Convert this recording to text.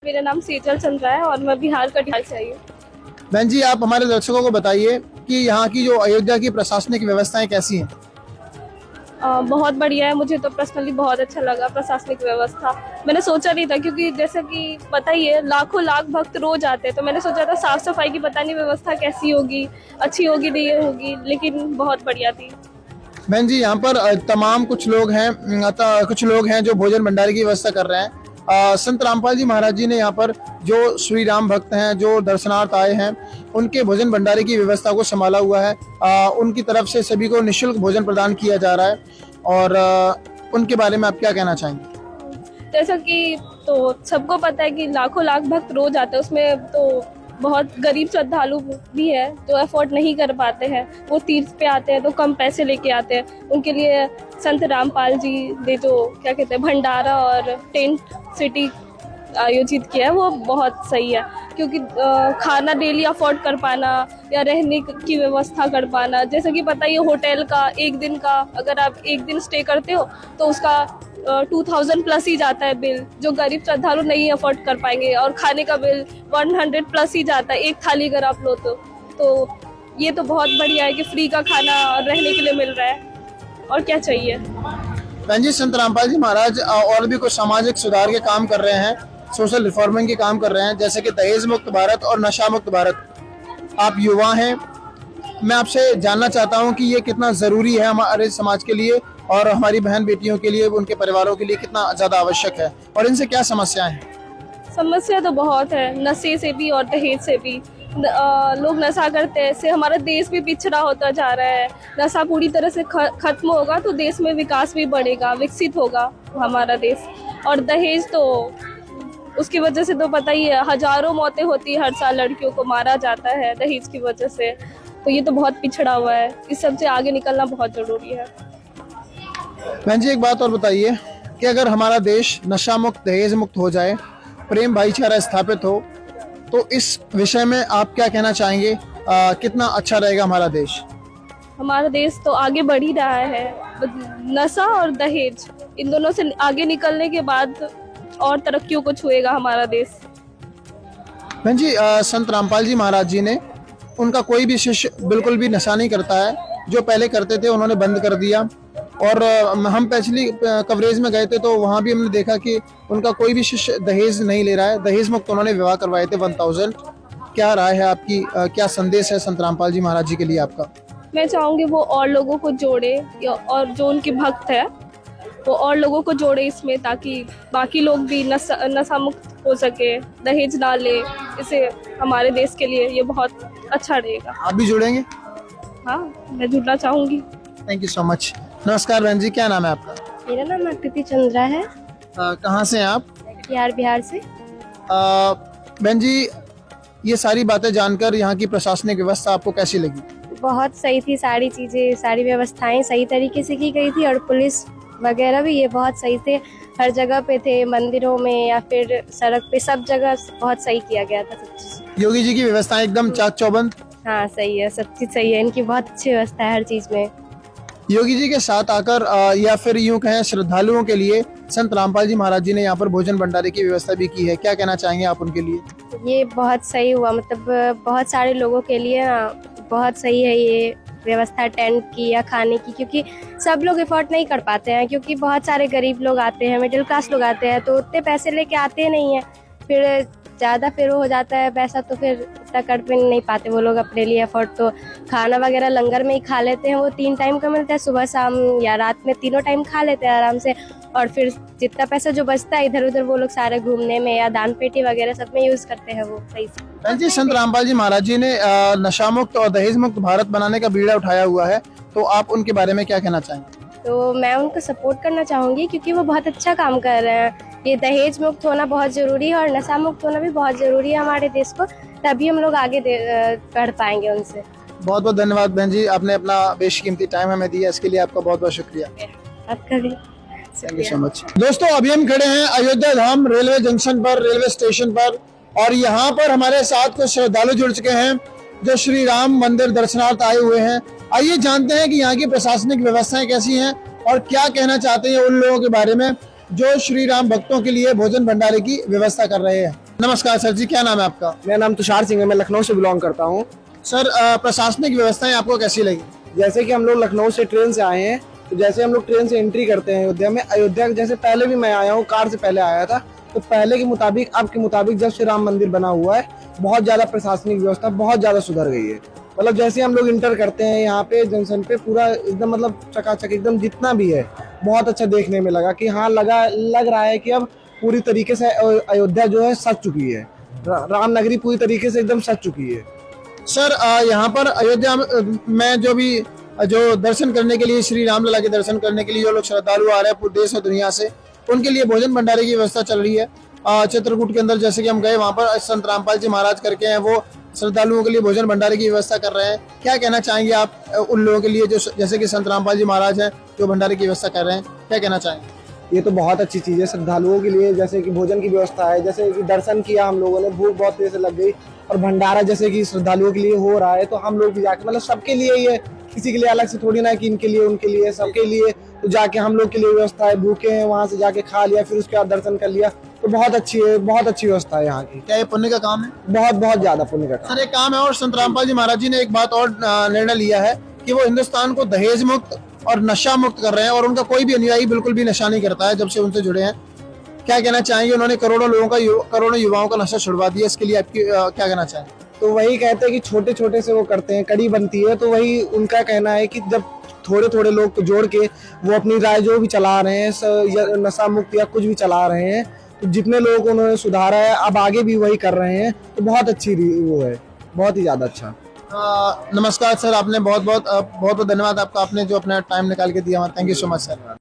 मेरा नाम सेजल चंद्रा है और मैं बिहार कटिहार से आई हूँ। बहन जी, आप हमारे दर्शकों को बताइए कि यहाँ की जो अयोध्या की प्रशासनिक व्यवस्थाएं कैसी हैं। बहुत बढ़िया है। मुझे तो पर्सनली बहुत अच्छा लगा प्रशासनिक व्यवस्था। मैंने सोचा नहीं था, क्योंकि जैसा कि पता ही है लाखों लाख भक्त रोज आते हैं, तो मैंने सोचा था साफ सफाई की पता नहीं व्यवस्था कैसी होगी, अच्छी होगी नहीं होगी, लेकिन बहुत बढ़िया थी। बहन जी, यहाँ पर तमाम कुछ लोग हैं जो भोजन भंडारे की व्यवस्था कर रहे हैं। संत रामपाल जी महाराज जी ने यहाँ पर जो श्री राम भक्त हैं, जो दर्शनार्थ आए हैं, उनके भोजन भंडारे की व्यवस्था को संभाला हुआ है। उनकी तरफ से सभी को निःशुल्क भोजन प्रदान किया जा रहा है। और उनके बारे में आप क्या कहना चाहेंगे? जैसा कि तो सबको पता है कि लाखों लाख भक्त रोज आते हैं, उसमें तो बहुत गरीब श्रद्धालु भी है जो अफोर्ड नहीं कर पाते हैं। वो तीर्थ पे आते हैं तो कम पैसे लेके आते हैं। उनके लिए संत रामपाल जी ने जो क्या कहते हैं भंडारा और टेंट सिटी आयोजित किया है, वो बहुत सही है। क्योंकि खाना डेली अफोर्ड कर पाना या रहने की व्यवस्था कर पाना, जैसे कि पता ही है होटल का एक दिन का, अगर आप एक दिन स्टे करते हो तो उसका 2000 प्लस ही जाता है बिल, जो गरीब श्रद्धालु नहीं अफोर्ड कर पाएंगे। और खाने का बिल 100 प्लस ही जाता है एक थाली अगर आप लो तो ये तो बहुत बढ़िया है कि फ्री का खाना और रहने के लिए मिल रहा है। और क्या चाहिए। बहन जी, संत रामपाल जी महाराज और भी कुछ सामाजिक सुधार के काम कर रहे हैं, सोशल रिफॉर्मिंग के काम कर रहे हैं, जैसे कि दहेज मुक्त भारत और नशा मुक्त भारत। आप युवा हैं, मैं आपसे जानना चाहता हूं कि ये कितना ज़रूरी है हमारे समाज के लिए और हमारी बहन बेटियों के लिए, उनके परिवारों के लिए कितना ज़्यादा आवश्यक है, और इनसे क्या समस्याएं हैं? समस्या तो बहुत है, नशे से भी और दहेज से भी। लोग नशा करते हैं, इससे हमारा देश भी पिछड़ा होता जा रहा है। नशा पूरी तरह से खत्म होगा तो देश में विकास भी बढ़ेगा, विकसित होगा हमारा देश। और दहेज तो उसकी वजह से तो पता ही है, हजारों मौतें होती है हर साल, लड़कियों को मारा जाता है दहेज की वजह से। तो ये तो बहुत पिछड़ा हुआ है, इस सब से आगे निकलना बहुत जरूरी है। बहन जी, एक बात और बताइए कि अगर हमारा देश नशा मुक्त, दहेज मुक्त हो जाए, प्रेम भाईचारा स्थापित हो, तो इस विषय में आप क्या कहना चाहेंगे? कितना अच्छा रहेगा हमारा देश? हमारा देश तो आगे बढ़ ही रहा है। नशा और दहेज इन दोनों से आगे निकलने के बाद और तरक्कियों को छुएगा हमारा देश। बहन जी, संत रामपाल जी महाराज जी ने, उनका कोई भी शिष्य बिल्कुल भी नशा नहीं करता है। जो पहले करते थे उन्होंने बंद कर दिया। और हम पिछली कवरेज में गए थे तो वहाँ भी हमने देखा कि उनका कोई भी शिष्य दहेज नहीं ले रहा है। दहेज मुक्त उन्होंने विवाह करवाए थे 1000। क्या राय है आपकी? क्या संदेश है संत रामपाल जी महाराज जी के लिए आपका? मैं चाहूंगी वो और लोगों को जोड़े, और जो उनके भक्त है वो और लोगों को जोड़े इसमें, ताकि बाकी लोग भी नशा मुक्त हो सके, दहेज ना ले। इसे हमारे देश के लिए ये बहुत अच्छा रहेगा। आप भी जुड़ेंगे? हाँ, मैं जुड़ना चाहूंगी। Thank you so much. नमस्कार बहन जी, क्या नाम है आपका? मेरा नाम आकृति चंद्रा है। कहाँ से हैं आप? बिहार से। बहन जी, ये सारी बातें जानकर यहाँ की प्रशासनिक व्यवस्था आपको कैसी लगी? बहुत सही थी, सारी चीज़ें, सारी व्यवस्थाएं सही तरीके से की गई थी। और पुलिस वगैरह भी ये बहुत सही थे, हर जगह पे थे, मंदिरों में या फिर सड़क पे, सब जगह बहुत सही किया गया था सब चीज़। योगी जी की व्यवस्थाएं एकदम चाक चौबंद। हाँ सही है, सब चीज़ सही है, इनकी बहुत अच्छी व्यवस्था है हर चीज़ में। योगी जी के साथ आकर या फिर यूं कहें श्रद्धालुओं के लिए संत रामपाल जी महाराज जी ने यहाँ पर भोजन भंडारे की व्यवस्था भी की है। क्या कहना चाहेंगे आप उनके लिए? ये बहुत सही हुआ, मतलब बहुत सारे लोगों के लिए बहुत सही है ये व्यवस्था, टेंट की या खाने की, क्योंकि सब लोग अफोर्ड नहीं कर पाते हैं। क्योंकि बहुत सारे गरीब लोग आते हैं, मिडिल क्लास लोग आते हैं, तो उतने पैसे लेके आते नहीं हैं। फिर ज़्यादा फिर हो जाता है पैसा, तो फिर उतना कर भी नहीं पाते वो लोग अपने लिए अफोर्ड। तो खाना वगैरह लंगर में ही खा लेते हैं, वो 3 टाइम का मिलता है, सुबह शाम या रात में, तीनों टाइम खा लेते हैं आराम से। और फिर जितना पैसा जो बचता है इधर उधर वो लोग सारे घूमने में या दान पेटी वगैरह सब में यूज करते हैं वो सही से। बहन जी, संत रामपाल जी महाराज जी ने नशा मुक्त और दहेज मुक्त भारत बनाने का बीड़ा उठाया हुआ है, तो आप उनके बारे में क्या कहना चाहेंगे? तो मैं उनको सपोर्ट करना चाहूँगी, क्योंकि वो बहुत अच्छा काम कर रहे हैं। ये दहेज मुक्त होना बहुत ज़रूरी है और नशा मुक्त होना भी बहुत ज़रूरी है हमारे देश को, तभी हम लोग आगे बढ़ पाएंगे उनसे। बहुत बहुत धन्यवाद बहन जी, आपने अपना बेशकीमती टाइम हमें दिया, इसके लिए आपका बहुत बहुत शुक्रिया। आपका भी थैंक यू सो मच। दोस्तों, अभी हम खड़े हैं अयोध्या धाम रेलवे जंक्शन पर, रेलवे स्टेशन पर, और यहाँ पर हमारे साथ कुछ श्रद्धालु जुड़ चुके हैं जो श्री राम मंदिर दर्शनार्थ आए हुए हैं। आइए जानते हैं कि यहाँ की प्रशासनिक व्यवस्थाएं कैसी हैं और क्या कहना चाहते हैं उन लोगों के बारे में जो श्री राम भक्तों के लिए भोजन भंडारे की व्यवस्था कर रहे हैं। नमस्कार सर जी, क्या नाम है आपका? मेरा नाम तुषार सिंह है, मैं लखनऊ से बिलोंग करता हूँ। सर प्रशासनिक व्यवस्थाएं आपको कैसी लगी? जैसे कि हम लोग लखनऊ से ट्रेन से आए हैं, तो जैसे हम लोग ट्रेन से एंट्री करते हैं अयोध्या में, अयोध्या जैसे पहले भी मैं आया हूँ, कार से पहले आया था, तो पहले के मुताबिक अब के मुताबिक जब से राम मंदिर बना हुआ है, बहुत ज्यादा प्रशासनिक व्यवस्था बहुत ज्यादा सुधर गई है। मतलब जैसे हम लोग इंटर करते हैं यहाँ पे जंक्शन पे, पूरा एकदम मतलब चकाचक एकदम जितना भी है बहुत अच्छा देखने में लगा कि हाँ लग रहा है कि अब पूरी तरीके से अयोध्या जो है सज चुकी है, राम नगरी पूरी तरीके से एकदम सज चुकी है। सर यहाँ पर अयोध्या में जो दर्शन करने के लिए, श्री रामलला के दर्शन करने के लिए जो लोग श्रद्धालु आ रहे हैं पूरे देश और दुनिया से, उनके लिए भोजन भंडारे की व्यवस्था चल रही है। चित्रकूट के अंदर जैसे कि हम गए, वहाँ पर संत रामपाल जी महाराज करके हैं, वो श्रद्धालुओं के लिए भोजन भंडारे की व्यवस्था कर रहे हैं। क्या कहना चाहेंगे आप उन लोगों के लिए जो जैसे कि संत रामपाल जी महाराज हैं, जो भंडारे की व्यवस्था कर रहे हैं, क्या कहना चाहेंगे? ये तो बहुत अच्छी चीज़ है श्रद्धालुओं के लिए, जैसे कि भोजन की व्यवस्था है, जैसे कि दर्शन किया हम लोगों ने, भूख बहुत देर से लग गई, और भंडारा जैसे कि श्रद्धालुओं के लिए हो रहा है, तो हम लोग भी जाके मतलब सबके लिए ये, किसी के लिए अलग से थोड़ी ना कि इनके लिए उनके लिए, सबके लिए तो जाके हम लोग के लिए व्यवस्था है। भूखे हैं वहाँ से जाके खा लिया, फिर उसके बाद दर्शन कर लिया, तो बहुत अच्छी है, बहुत अच्छी व्यवस्था है यहाँ की। क्या ये पुण्य का काम है? बहुत बहुत ज्यादा पुण्य का काम। सर एक काम है, और संत रामपाल जी महाराज जी ने एक बात और निर्णय लिया है कि वो हिंदुस्तान को दहेज मुक्त और नशा मुक्त कर रहे हैं, और उनका कोई भी अनुयायी बिल्कुल भी नशा नहीं करता है जब से उनसे जुड़े हैं। क्या कहना चाहेंगे? उन्होंने करोड़ों युवाओं का नशा छुड़वा दिया, इसके लिए आपकी क्या कहना चाहेंगे? तो वही कहते हैं कि छोटे छोटे से वो करते हैं, कड़ी बनती है, तो वही उनका कहना है कि जब थोड़े थोड़े लोग को जोड़ के वो अपनी राय जो भी चला रहे हैं, नशा मुक्त या कुछ भी चला रहे हैं, तो जितने लोग उन्होंने सुधारा है, अब आगे भी वही कर रहे हैं, तो बहुत अच्छी वो है, बहुत ही ज्यादा अच्छा। नमस्कार सर, आपने बहुत बहुत धन्यवाद आपका, आपने जो अपना टाइम निकाल के दिया। Thank you so much sir.